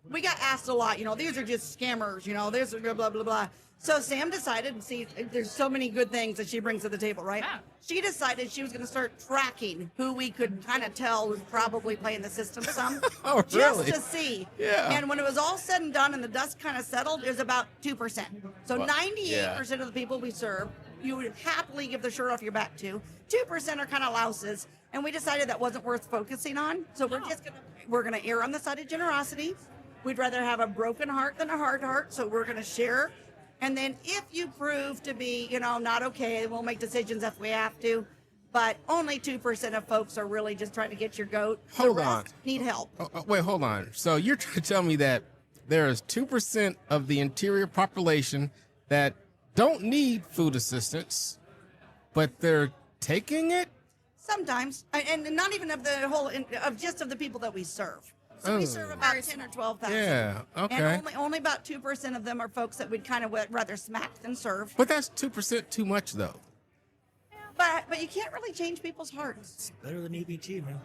we got asked a lot, these are just scammers, this is blah, blah, blah, blah. So Sam decided, see, there's so many good things that she brings to the table, right? Yeah. She decided she was going to start tracking who we could kind of tell was probably playing the system some. Oh, Just really? to see. Yeah. And when it was all said and done and the dust kind of settled, it was about 2%. So Well, 98% of the people we serve, you would happily give the shirt off your back to. 2% are kind of louses. And we decided that wasn't worth focusing on. So we're gonna err on the side of generosity. We'd rather have a broken heart than a hard heart. So we're gonna share. And then if you prove to be, not okay, we'll make decisions if we have to. But only 2% of folks are really just trying to get your goat. The Hold rest on. Need help. wait, hold on. So you're trying to tell me that there is 2% of the interior population that don't need food assistance, but they're taking it? Sometimes, and not even of the whole, of just of the people that we serve. So we serve about 10 or 12,000. Yeah, okay. And only about 2% of them are folks that we'd kind of rather smack than serve. But that's 2% too much, though. But you can't really change people's hearts. Better than EBT, man.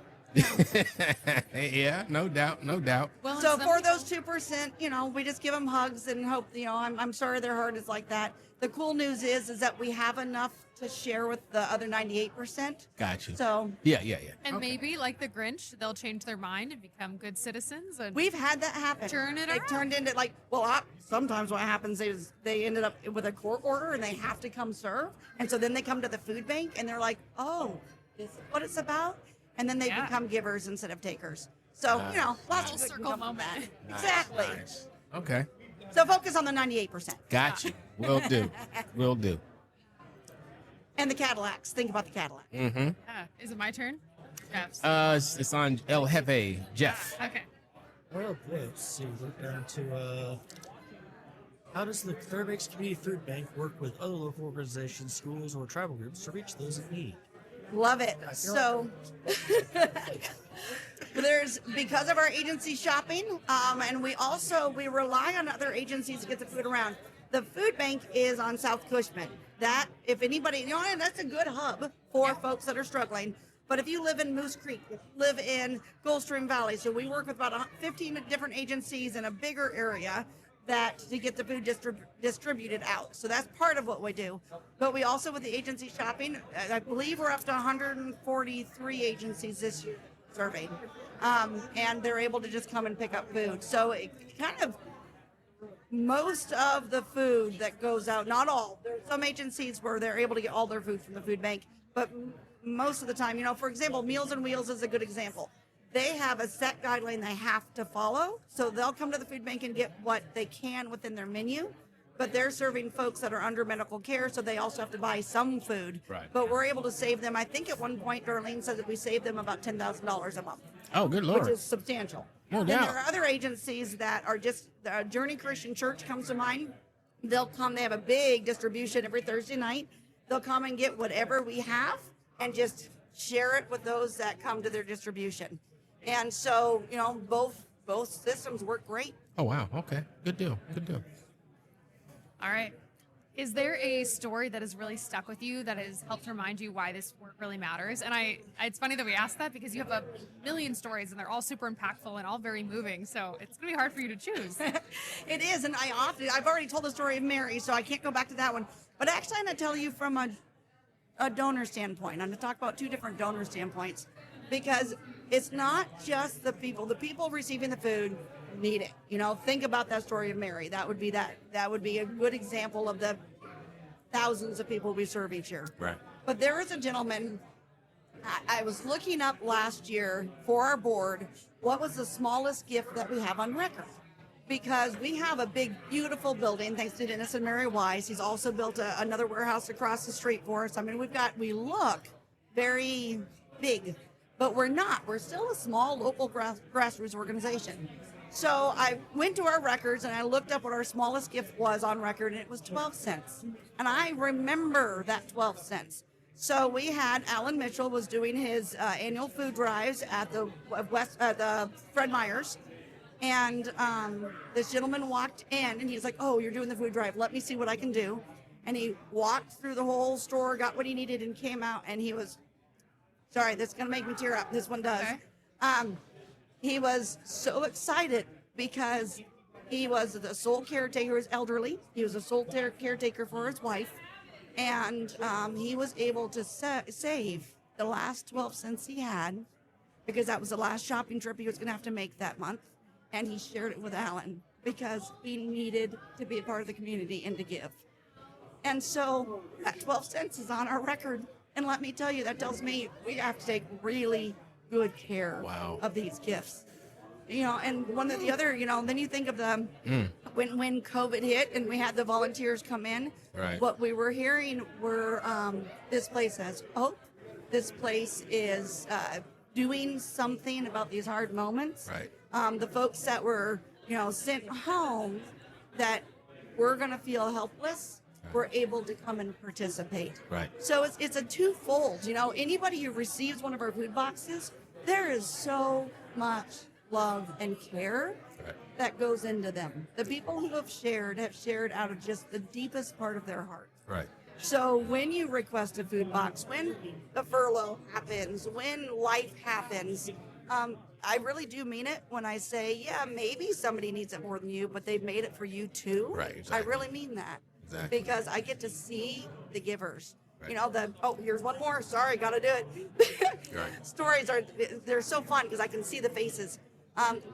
Yeah, no doubt, no doubt. Well, So and some for people- those 2%, we just give them hugs and hope, I'm sorry their heart is like that. The cool news is that we have enough to share with the other 98%. Got you. So Yeah. And Okay. maybe, like the Grinch, they'll change their mind and become good citizens. And we've had that happen. Turn it They've around. turned into sometimes what happens is they ended up with a court order and they have to come serve. And so then they come to the food bank and they're like, oh, this is what it's about. And then they Yeah. become givers instead of takers. So, lots Full of good circle can come from moment. that. Exactly. Nice. Okay. So focus on the 98%. Got you. Will do. Will do. And the Cadillacs. Think about the Cadillac. Mm-hmm. Is it my turn? Yes. It's on El Jefe, Jeff. Okay. Well, boy, let's see. We're down to how does the Fairbanks Community Food Bank work with other local organizations, schools, or tribal groups to reach those in need? Love it. So there's because of our agency shopping, and we rely on other agencies to get the food around. The food bank is on South Cushman. That, if anybody, and that's a good hub for folks that are struggling. But if you live in Moose Creek, live in Goldstream Valley, so we work with about 15 different agencies in a bigger area to get the food distributed out. So that's part of what we do. But we also, with the agency shopping, I believe we're up to 143 agencies this year surveyed. And they're able to just come and pick up food. So it kind of, most of the food that goes out, not all, there are some agencies where they're able to get all their food from the food bank, but most of the time, for example, Meals on Wheels is a good example. They have a set guideline they have to follow, so they'll come to the food bank and get what they can within their menu, but they're serving folks that are under medical care, so they also have to buy some food. Right. But we're able to save them, I think at one point, Darlene said that we saved them about $10,000 a month, Oh, good Lord. which is substantial. No Then doubt. there are other agencies that are just, Journey Christian Church comes to mind. They'll come, they have a big distribution every Thursday night. They'll come and get whatever we have and just share it with those that come to their distribution. And so, both systems work great. Oh, wow. Okay. Good deal. Good deal. All right. Is there a story that has really stuck with you that has helped remind you why this work really matters? And it's funny that we asked that because you have a million stories and they're all super impactful and all very moving. So it's going to be hard for you to choose. It is, and I've already told the story of Mary, so I can't go back to that one. But actually, I'm going to tell you from a donor standpoint. I'm going to talk about two different donor standpoints because it's not just the people receiving the food need it. Think about that story of Mary. That would be a good example of the thousands of people we serve each year. Right. But there is a gentleman, I was looking up last year for our board, what was the smallest gift that we have on record? Because we have a big, beautiful building, thanks to Dennis and Mary Wise. He's also built another warehouse across the street for us. I mean, we look very big, but we're not. We're still a small local grassroots organization. So I went to our records and I looked up what our smallest gift was on record, and it was 12 cents. And I remember that 12 cents. So we had Alan Mitchell was doing his annual food drives at the Fred Meyer's. And this gentleman walked in and he's like, oh, you're doing the food drive. Let me see what I can do. And he walked through the whole store, got what he needed, and came out. And he was, sorry, that's going to make me tear up. This one does. Okay. He was so excited because he was the sole caretaker, his elderly. He was a sole caretaker for his wife. And he was able to save the last 12 cents he had because that was the last shopping trip he was going to have to make that month. And he shared it with Alan because he needed to be a part of the community and to give. And so that 12 cents is on our record. And let me tell you, that tells me we have to take really good care of these gifts. And one of the other, then you think of the, when COVID hit and we had the volunteers come in, Right. What we were hearing were, this place has hope. This place is doing something about these hard moments. Right. The folks that were, sent home that were going to feel helpless were able to come and participate. Right. So it's a twofold. Anybody who receives one of our food boxes, there is so much love and care that goes into them. The people who have shared out of just the deepest part of their heart. Right. So when you request a food box, when the furlough happens, when life happens, I really do mean it when I say, yeah, maybe somebody needs it more than you, but they've made it for you too. Right, exactly. I really mean that. Exactly. Because I get to see the givers. Right. You know, here's one more. Sorry, got to do it. Right. Stories they're so fun because I can see the faces.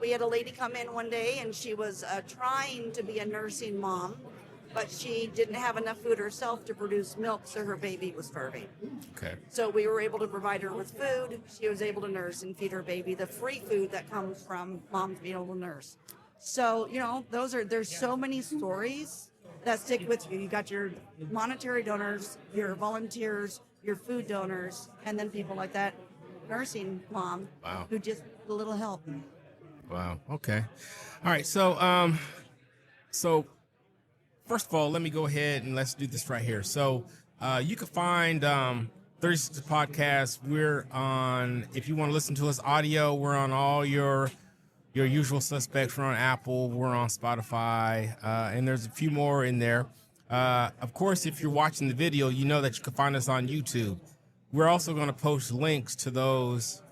We had a lady come in one day and she was trying to be a nursing mom, but she didn't have enough food herself to produce milk, so her baby was starving. Okay. So we were able to provide her with food. She was able to nurse and feed her baby the free food that comes from moms being able to nurse. So, you know, there's so many stories that stick with you. You got your monetary donors, your volunteers, your food donors, and then people like that nursing mom who just a little help. Wow. Okay. All right. So, so first of all, let me go ahead and let's do this right here. So, you can find 36 Podcast. We're on, if you want to listen to us audio, we're on all your usual suspects. We're on Apple, we're on Spotify, and there's a few more in there. Of course, if you're watching the video, you know that you can find us on YouTube. We're also going to post links to those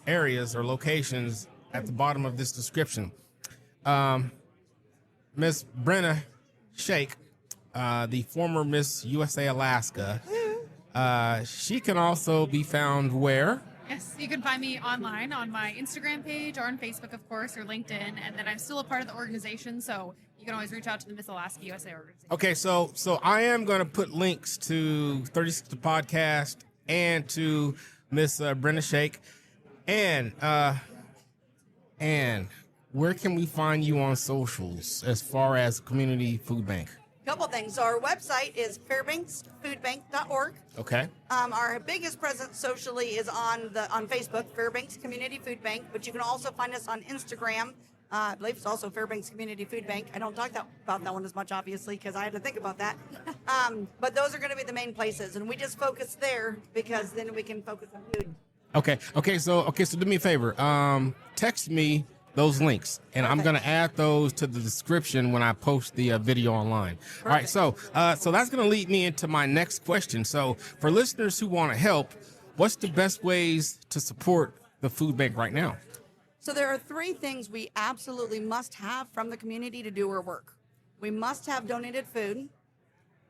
areas or locations at the bottom of this description. Miss Brenna Shake, the former Miss USA Alaska, she can also be found where? Yes, you can find me online on my Instagram page or on Facebook, of course, or LinkedIn. And then I'm still a part of the organization, so you can always reach out to the Miss Alaska USA organization. Okay, so I am going to put links to 36 Podcast and to Miss Brenda Shake. And where can we find you on socials as far as Community Food Bank? Couple things. So our website is fairbanksfoodbank.org. Okay. Our biggest presence socially is on Facebook, Fairbanks Community Food Bank, but you can also find us on Instagram. I believe it's also Fairbanks Community Food Bank. I don't talk about that one as much, obviously, because I had to think about that. But those are going to be the main places, and we just focus there because then we can focus on food. Okay. So do me a favor. Text me those links, and I'm going to add those to the description when I post the video online. Perfect. All right, so that's going to lead me into my next question. So for listeners who want to help, what's the best ways to support the food bank right now? So there are three things we absolutely must have from the community to do our work. We must have donated food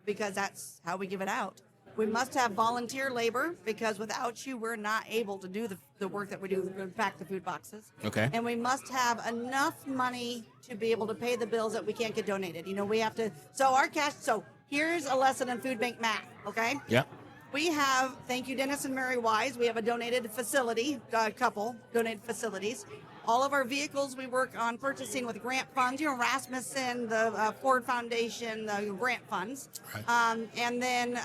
because that's how we give it out. We must have volunteer labor because without you, we're not able to do the work that we do, pack the food boxes. Okay. And we must have enough money to be able to pay the bills that we can't get donated. You know, we have to, so here's a lesson in food bank math, okay? Yep. We have, thank you, Dennis and Mary Wise, we have a donated facility, a couple donated facilities. All of our vehicles we work on purchasing with grant funds, you know, Rasmussen, the Ford Foundation, the grant funds. Right. And then...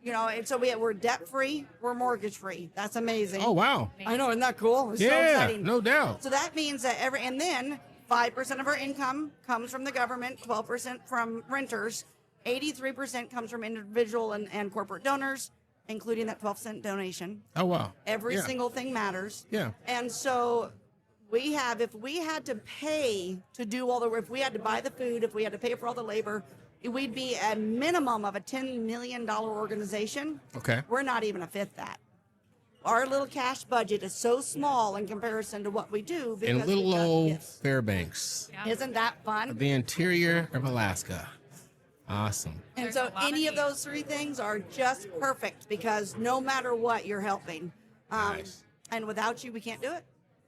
and so we're debt-free, we're mortgage-free. That's amazing. Oh, wow. I know, isn't that cool? It's so Yeah, exciting. no doubt. So that means that and then 5% of our income comes from the government, 12% from renters, 83% comes from individual and corporate donors, including that 12-cent donation. Oh, wow. Every single thing matters. Yeah. And so if we had to pay to do all the work, if we had to buy the food, if we had to pay for all the labor, we'd be a minimum of a $10 million organization. Okay. We're not even a fifth that. Our little cash budget is so small in comparison to what we do. In little old Fairbanks. Yeah. Isn't that fun? The interior of Alaska. Awesome. And There's so a lot any of of those three things are just perfect because no matter what, you're helping. Nice. And without you, we can't do it.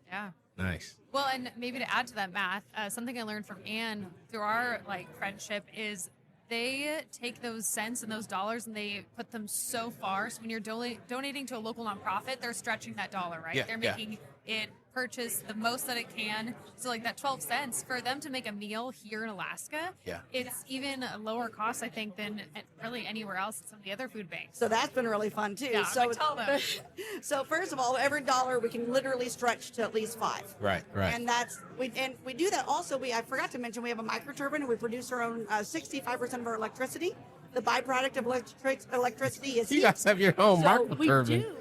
Yeah. Nice. Well, and maybe to add to that math, something I learned from Anne through our friendship is they take those cents and those dollars and they put them so far. So when you're donating to a local nonprofit, they're stretching that dollar, right? Yeah, They're making it purchase the most that it can. So that 12 cents for them to make a meal here in Alaska, it's even a lower cost, I think, than really anywhere else at some of the other food banks. So that's been really fun too. Yeah, so tell them. So first of all, every dollar we can literally stretch to at least 5. Right. And we do that also. I forgot to mention we have a microturbine and we produce our own 65% of our electricity. The byproduct of electricity is You heat. guys have your own So microturbine. we do,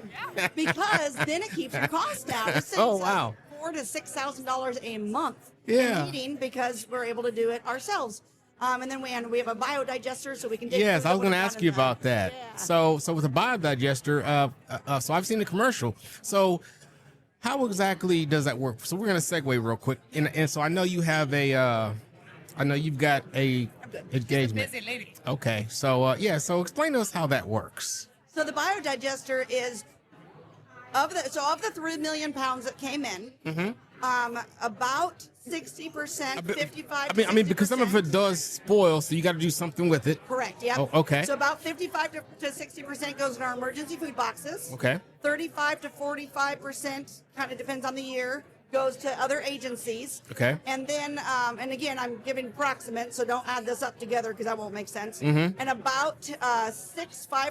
because then it keeps your costs down. It saves Oh, wow. us $4,000 to $6,000 a month Yeah. in heating because we're able to do it ourselves. And then we have a biodigester, so we can. Dig Yes, food I was that going to would've ask gone you in about that. Yeah. So with the biodigester, so I've seen the commercial. So how exactly does that work? So we're going to segue real quick, and so I know you have I know you've got a engagement. Busy lady. Okay, so so explain to us how that works. So the biodigester is of the 3 million pounds that came in. About 60%, 55. I mean, because some of it does spoil, so you got to do something with it. Correct. Yep. Oh, okay. So about 55 to 60% goes in our emergency food boxes. Okay. 35 to 45%, kind of depends on the year, goes to other agencies. Okay. And then, and again, I'm giving approximate, so don't add this up together because that won't make sense. And about 5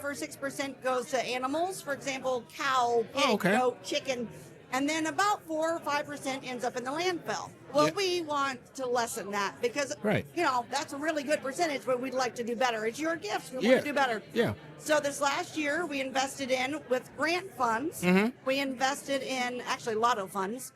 or 6% goes to animals, for example, cow, pig, goat, chicken. And then about 4 or 5% ends up in the landfill. Well, we want to lessen that because, that's a really good percentage, but we'd like to do better. It's your gifts. We want to do better. Yeah. So this last year, we invested in, with grant funds, we invested in, actually lotto funds,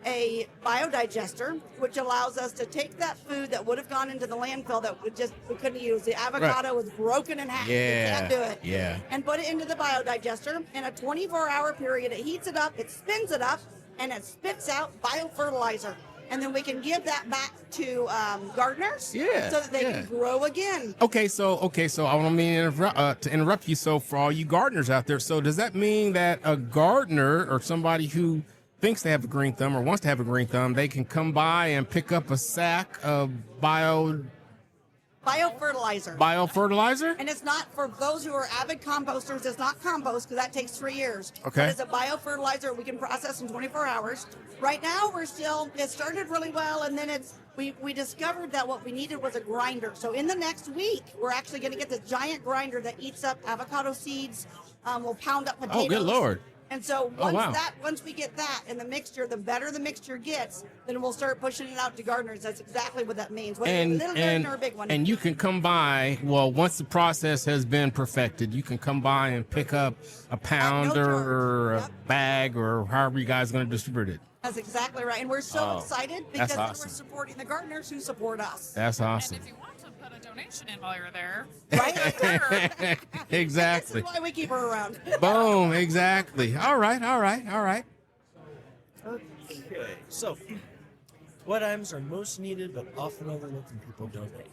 a biodigester, which allows us to take that food that would have gone into the landfill that we couldn't use. The avocado was broken in half. You can't do it. Yeah. And put it into the biodigester. In a 24-hour period, it heats it up, it spins it up, and it spits out biofertilizer. And then we can give that back to gardeners so that they can grow again. Okay, so I don't mean to interrupt you. So for all you gardeners out there, so does that mean that a gardener or somebody who thinks they have a green thumb or wants to have a green thumb, they can come by and pick up a sack of biofertilizer? And it's not, for those who are avid composters, it's not compost because that takes 3 years. Okay. But it's a biofertilizer we can process in 24 hours. Right now, it started really well, and then we discovered that what we needed was a grinder. So in the next week, we're actually going to get this giant grinder that eats up avocado seeds. We'll pound up potatoes. Oh, good Lord. And so once we get that in the mixture, the better the mixture gets, then we'll start pushing it out to gardeners. That's exactly what that means. Whether it's a little garden or a big one. And you can come by, once the process has been perfected, you can come by and pick up a pound or a bag or however you guys are going to distribute it. That's exactly right. And we're so excited because awesome. we're supporting the gardeners who support us. That's awesome. And if you want to put a donation in while you're there, Right? Exactly. This is why we keep her around. Boom. Exactly. All right. Okay, so what items are most needed but often overlooked when people donate?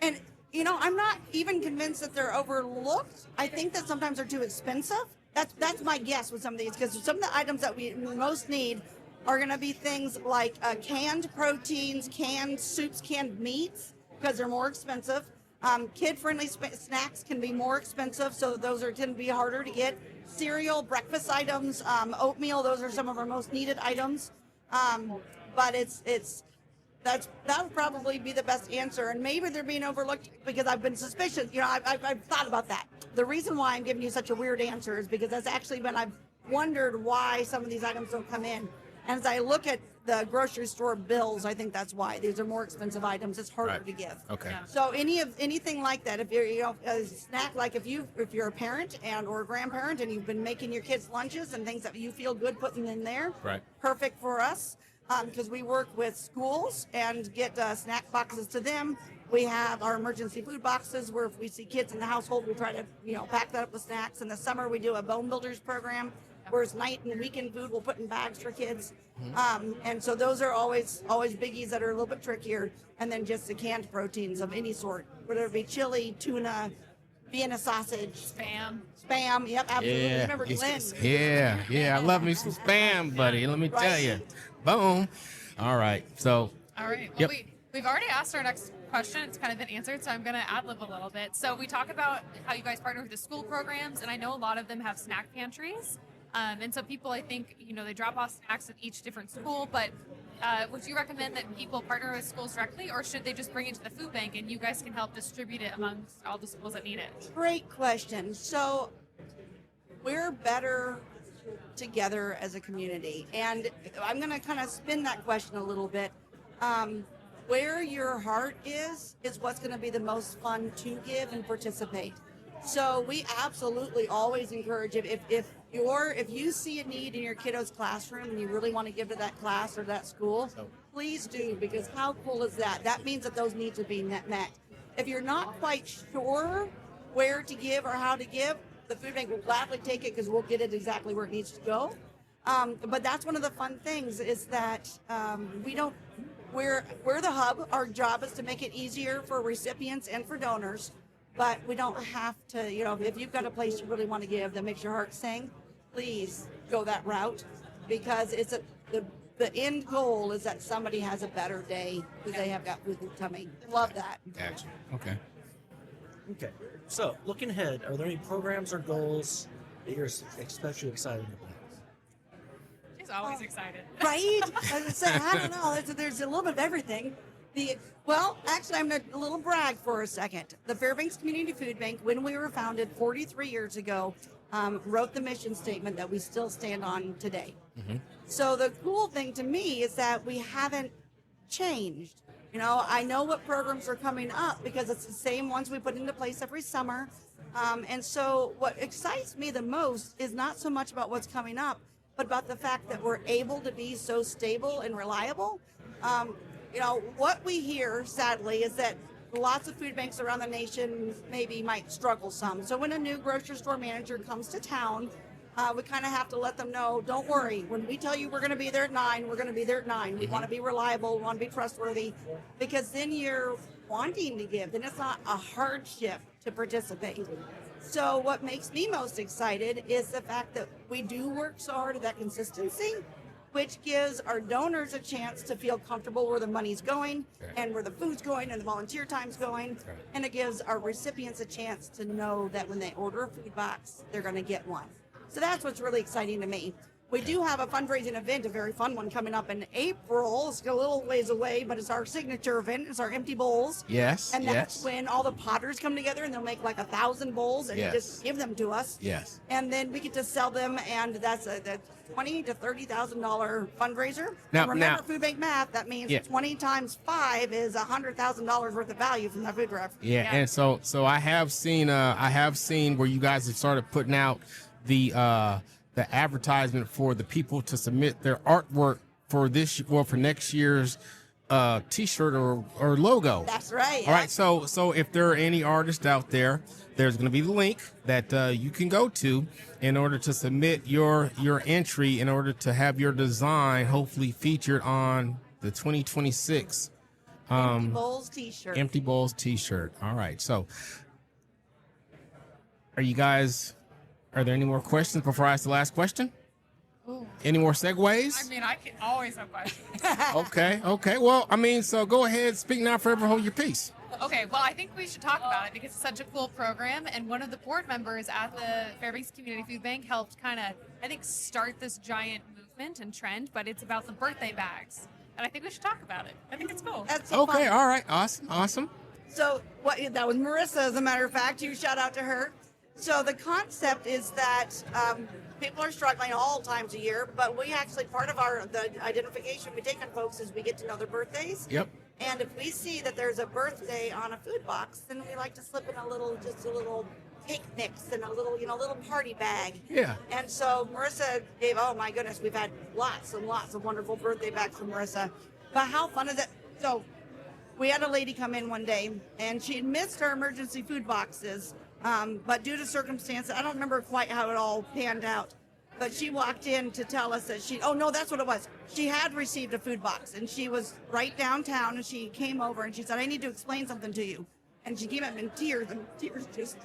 And, I'm not even convinced that they're overlooked. I think that sometimes they're too expensive. That's my guess with some of these, because some of the items that we most need are going to be things like canned proteins, canned soups, canned meats, because they're more expensive. Kid-friendly snacks can be more expensive, so those tend to be harder to get. Cereal, breakfast items, oatmeal, those are some of our most needed items. But that would probably be the best answer, and maybe they're being overlooked because I've been suspicious. I've thought about that. The reason why I'm giving you such a weird answer is because that's actually when I've wondered why some of these items don't come in. And as I look at the grocery store bills, I think that's why. These are more expensive items. It's harder to give. Okay. Yeah. So anything like that, if you're a snack, like if you're a parent or a grandparent and you've been making your kids lunches and things that you feel good putting in there, Right. perfect for us. Because we work with schools and get snack boxes to them. We have our emergency food boxes where if we see kids in the household, we try to pack that up with snacks. In the summer, we do a bone builders program, where it's night and weekend food we'll put in bags for kids. And so those are always biggies that are a little bit trickier. And then just the canned proteins of any sort, whether it be chili, tuna, Vienna sausage, spam. Yep, absolutely. Yeah. Remember Glenn? Yeah. I love me some spam, buddy. Let me tell you. Boom. All right. So. all right. Well, we've already asked our next question. It's kind of been answered, so I'm going to ad-lib a little bit. So we talk about how you guys partner with the school programs, and I know a lot of them have snack pantries. And so people, I think, they drop off snacks at each different school, but would you recommend that people partner with schools directly, or should they just bring it to the food bank and you guys can help distribute it amongst all the schools that need it? Great question. So we're better together as a community, and I'm going to kind of spin that question a little bit. Where your heart is what's going to be the most fun to give and participate. So we absolutely always encourage, if if you see a need in your kiddo's classroom and you really want to give to that class or that school, please do, because how cool is that? That means that those needs are being met. If you're not quite sure where to give or how to give, the food bank will gladly take it because we'll get it exactly where it needs to go. But that's one of the fun things is that we're the hub. Our job is to make it easier for recipients and for donors, but we don't have to, if you've got a place you really want to give that makes your heart sing, please go that route, because the end goal is that somebody has a better day because they have got food in their tummy. Love that. Gotcha. Okay. Okay. So, looking ahead, are there any programs or goals that you're especially excited about? She's always excited. Right? As I said, I don't know. There's a little bit of everything. Actually, I'm going to a little brag for a second. The Fairbanks Community Food Bank, when we were founded 43 years ago, wrote the mission statement that we still stand on today. Mm-hmm. So the cool thing to me is that we haven't changed. I know what programs are coming up because it's the same ones we put into place every summer. And so what excites me the most is not so much about what's coming up, but about the fact that we're able to be so stable and reliable. What we hear, sadly, is that lots of food banks around the nation maybe might struggle some. So when a new grocery store manager comes to town, we kind of have to let them know, don't worry. When we tell you we're going to be there at 9, we're going to be there at 9. We want to be reliable. We want to be trustworthy, because then you're wanting to give. Then it's not a hardship to participate. So what makes me most excited is the fact that we do work so hard at that consistency, which gives our donors a chance to feel comfortable where the money's going and where the food's going and the volunteer time's going. And it gives our recipients a chance to know that when they order a food box, they're going to get one. So that's what's really exciting to me. We do have a fundraising event, a very fun one, coming up in April. It's a little ways away, but it's our signature event. It's our empty bowls. Yes. And that's when all the potters come together and they'll make like 1,000 bowls and just give them to us. Yes. And then we get to sell them, and that's a $20,000 to $30,000 fundraiser. Now, and remember, food bank math, that means 20 times 5 is $100,000 worth of value from that food drive. Yeah. And so I have seen where you guys have started putting out the advertisement for the people to submit their artwork for next year's t-shirt or logo. That's right. All right. So if there are any artists out there, there's going to be the link that you can go to in order to submit your entry, in order to have your design hopefully featured on the 2026 Empty Bowls t-shirt. Empty Bowls t-shirt. All right. So are there any more questions before I ask the last question? Ooh. Any more segues? I mean, I can always have questions. Okay. Well, so go ahead, speak now, forever hold your peace. Okay, well, I think we should talk about it because it's such a cool program. And one of the board members at the Fairbanks Community Food Bank helped kind of, I think, start this giant movement and trend, but it's about the birthday bags. And I think we should talk about it. I think it's cool. That's so okay, fun. all right, awesome. So that was Marissa, as a matter of fact. You shout out to her. So the concept is that people are struggling all times of year, but we actually, part of the identification we take on folks is we get to know their birthdays. Yep. And if we see that there's a birthday on a food box, then we like to slip in a little cake mix and a little party bag. Yeah. And so Marissa gave, oh my goodness, we've had lots and lots of wonderful birthday bags from Marissa. But how fun is it? So we had a lady come in one day and she had missed her emergency food boxes. But due to circumstances, I don't remember quite how it all panned out, but she walked in to tell us that that's what it was. She had received a food box and she was right downtown, and she came over and she said, I need to explain something to you. And she came up in tears just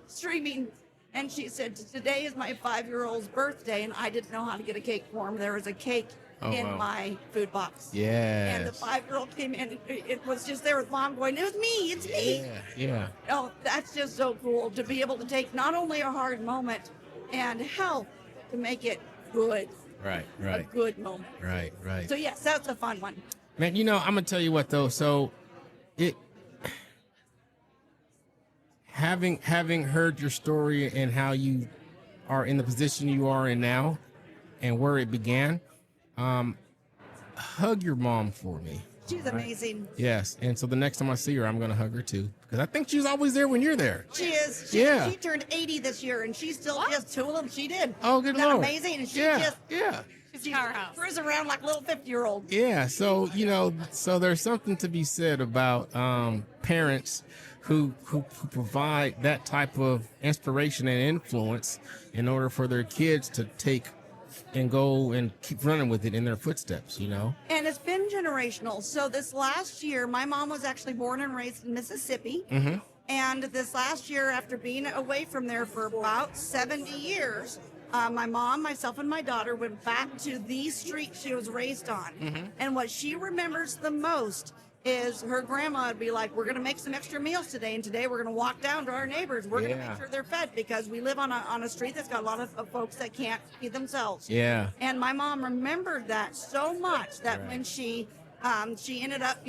streaming. And she said, today is my 5-year-old's birthday and I didn't know how to get a cake for him. There was a cake in my food box. Yeah. And the 5-year-old came in. It was just there with mom going, it's me. Yeah. Oh, that's just so cool to be able to take not only a hard moment and help to make it good. Right. A good moment. Right. So yes, that's a fun one. Man, I'm gonna tell you what though. So having heard your story and how you are in the position you are in now and where it began, hug your mom for me. She's amazing. Yes, and so the next time I see her, I'm going to hug her too, because I think she's always there when you're there. She is. She turned 80 this year, and she's still just tooling. She did. Oh, good Isn't that Lord. amazing? And she she's Powerhouse. cruising around like a little 50-year-old. Yeah, so so there's something to be said about parents who provide that type of inspiration and influence in order for their kids to take and go and keep running with it in their footsteps, And it's been generational. So this last year, my mom was actually born and raised in Mississippi. Mm-hmm. And this last year, after being away from there for about 70 years, my mom, myself, and my daughter went back to the street she was raised on. Mm-hmm. And what she remembers the most is her grandma would be like, we're going to make some extra meals today, and today we're going to walk down to our neighbors. We're going to make sure they're fed, because we live on a street that's got a lot of folks that can't feed themselves. Yeah. And my mom remembered that so much that when she ended up,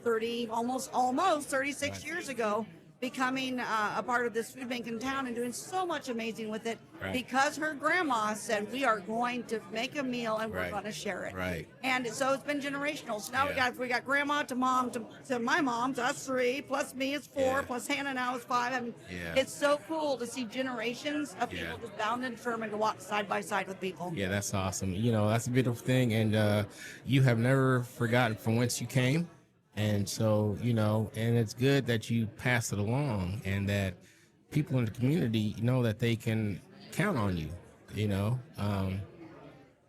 30, almost 36 years ago, becoming a part of this food bank in town and doing so much amazing with it, because her grandma said, we are going to make a meal and we're going to share it. Right. And so it's been generational. So now we got grandma to mom to my mom, to us 3, plus me is 4, plus Hannah now is 5. I mean, it's so cool to see generations of people just bound and determined to walk side by side with people. Yeah, that's awesome. That's a beautiful thing, and you have never forgotten from whence you came. And so, and it's good that you pass it along, and that people in the community know that they can count on you,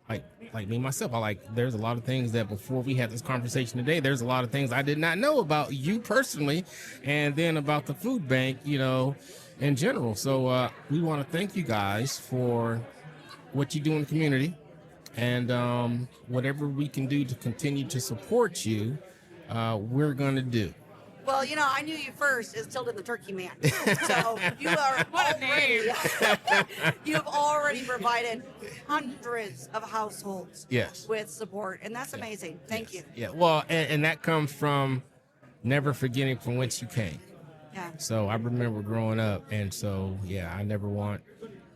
like me, myself. There's a lot of things that before we had this conversation today, there's a lot of things I did not know about you personally, and then about the food bank, in general. So we want to thank you guys for what you do in the community, and whatever we can do to continue to support you, we're going to do. Well, I knew you first as Tilden the Turkey Man. So you are you've already provided hundreds of households with support, and that's amazing. Thank you. Yeah, well, and that comes from never forgetting from whence you came. Yeah. So I remember growing up, and so, I never want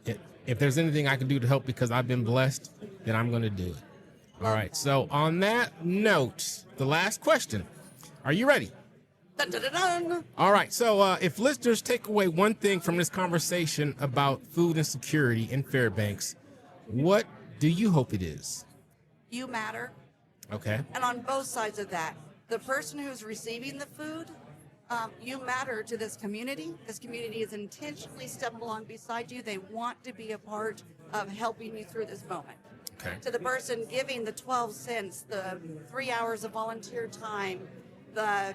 it. If there's anything I can do to help because I've been blessed, then I'm going to do it. All right. So on that note, the last question. Are you ready? Dun, dun, dun, dun. All right. So if listeners take away one thing from this conversation about food insecurity in Fairbanks, what do you hope it is? You matter. Okay. And on both sides of that, the person who's receiving the food, you matter to this community. This community is intentionally stepping along beside you. They want to be a part of helping you through this moment. Okay. To the person giving the 12 cents, the 3 hours of volunteer time, the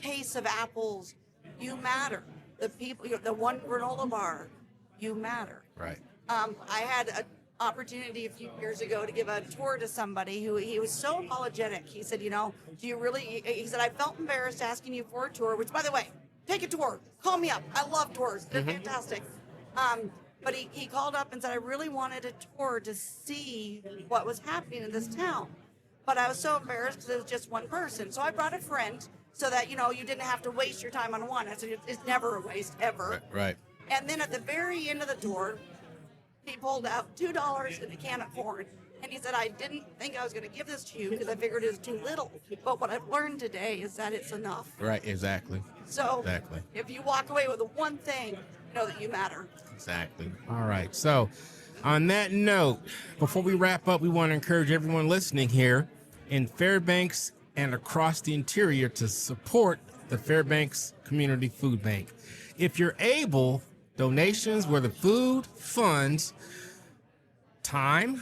case of apples, you matter. The people, the one granola bar, you matter. Right. I had an opportunity a few years ago to give a tour to somebody who he was so apologetic. He said, do you really, he said, I felt embarrassed asking you for a tour, which, by the way, take a tour. Call me up. I love tours. They're fantastic. But he called up and said, I really wanted a tour to see what was happening in this town. But I was so embarrassed because it was just one person. So I brought a friend so that, you didn't have to waste your time on one. I said, it's never a waste, ever. Right. And then at the very end of the tour, he pulled out $2 and a can of corn. And he said, I didn't think I was going to give this to you because I figured it was too little. But what I've learned today is that it's enough. Right. Exactly. So if you walk away with the one thing, know that you matter. Exactly. All right. So on that note, before we wrap up, we want to encourage everyone listening here in Fairbanks and across the interior to support the Fairbanks Community Food Bank. If you're able, donations, whether food, funds, time,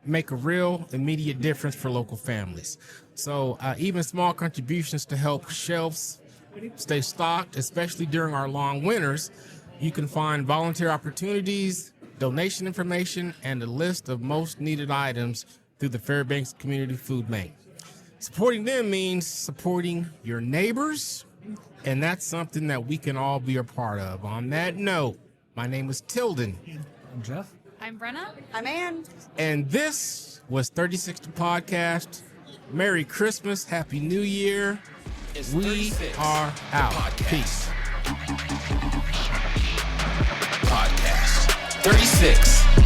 make a real immediate difference for local families. So even small contributions to help shelves stay stocked, especially during our long winters. You can find volunteer opportunities, donation information, and a list of most needed items through the Fairbanks Community Food Bank. Supporting them means supporting your neighbors, and that's something that we can all be a part of. On that note, my name is Tilden. I'm Jeff. I'm Brenna. I'm Ann. And this was 3060 Podcast. Merry Christmas. Happy New Year. It's We 36, are out. podcast. Peace. Podcast 36.